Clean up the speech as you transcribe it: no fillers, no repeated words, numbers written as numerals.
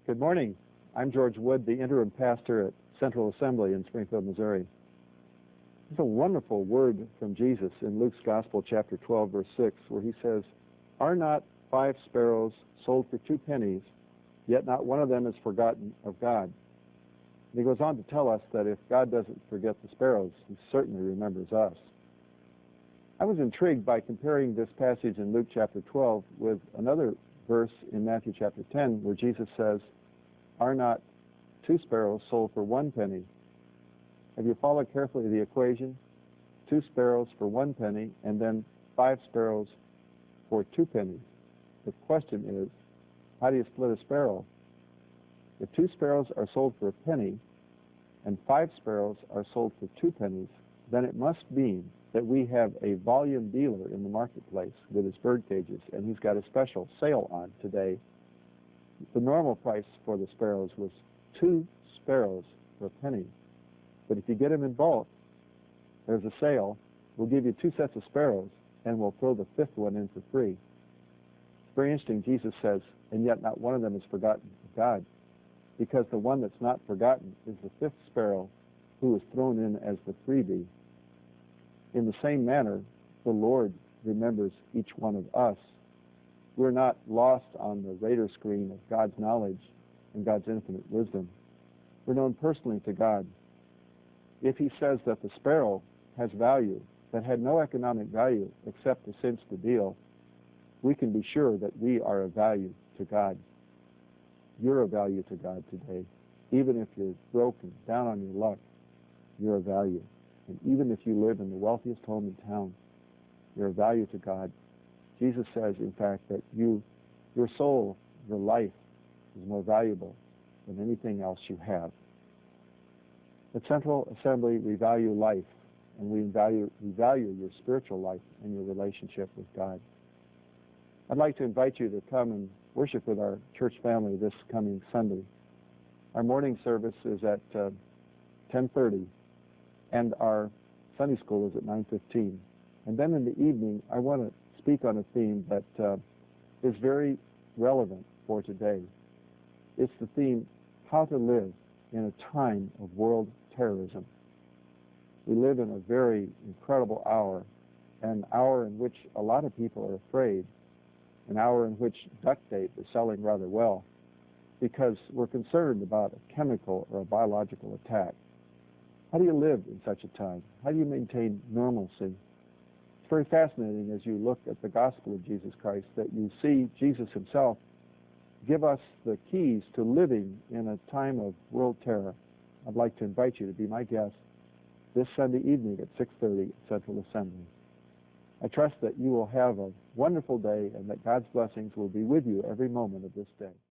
Good morning. I'm George Wood, the interim pastor at Central Assembly in Springfield, Missouri. There's a wonderful word from Jesus in Luke's Gospel, chapter 12, verse 6, where he says, "Are not 5 sparrows sold for 2 pennies, yet not one of them is forgotten of God?" And he goes on to tell us that if God doesn't forget the sparrows, he certainly remembers us. I was intrigued by comparing this passage in Luke chapter 12 with another verse in Matthew chapter 10, where Jesus says, "Are not 2 sparrows sold for 1 penny?" Have you followed carefully the equation? 2 sparrows for 1 penny, and then 5 sparrows for 2 pennies. The question is, how do you split a sparrow? If 2 sparrows are sold for a penny, and 5 sparrows are sold for 2 pennies, then it must mean that we have a volume dealer in the marketplace with his bird cages, and he's got a special sale on today. The normal price for the sparrows was 2 sparrows for a penny. But if you get them in bulk, there's a sale. We'll give you 2 sets of sparrows, and we'll throw the 5th one in for free. It's very interesting. Jesus says, and yet not one of them is forgotten of God, because the one that's not forgotten is the 5th sparrow who was thrown in as the freebie. In the same manner, the Lord remembers each one of us. We're not lost on the radar screen of God's knowledge and God's infinite wisdom. We're known personally to God. If he says that the sparrow has value that had no economic value except to cinch the deal, we can be sure that we are of value to God. You're of value to God today. Even if you're broken, down on your luck, you're of value. And even if you live in the wealthiest home in town, you're of value to God. Jesus says, in fact, that your soul, your life, is more valuable than anything else you have. At Central Assembly, we value life, and we value your spiritual life and your relationship with God. I'd like to invite you to come and worship with our church family this coming Sunday. Our morning service is at 10:30. And our Sunday school is at 9:15. And then in the evening, I want to speak on a theme that is very relevant for today. It's the theme, how to live in a time of world terrorism. We live in a very incredible hour, an hour in which a lot of people are afraid, an hour in which duct tape is selling rather well, because we're concerned about a chemical or a biological attack. How do you live in such a time? How do you maintain normalcy? It's very fascinating as you look at the gospel of Jesus Christ that you see Jesus himself give us the keys to living in a time of world terror. I'd like to invite you to be my guest this Sunday evening at 6:30 at Central Assembly. I trust that you will have a wonderful day and that God's blessings will be with you every moment of this day.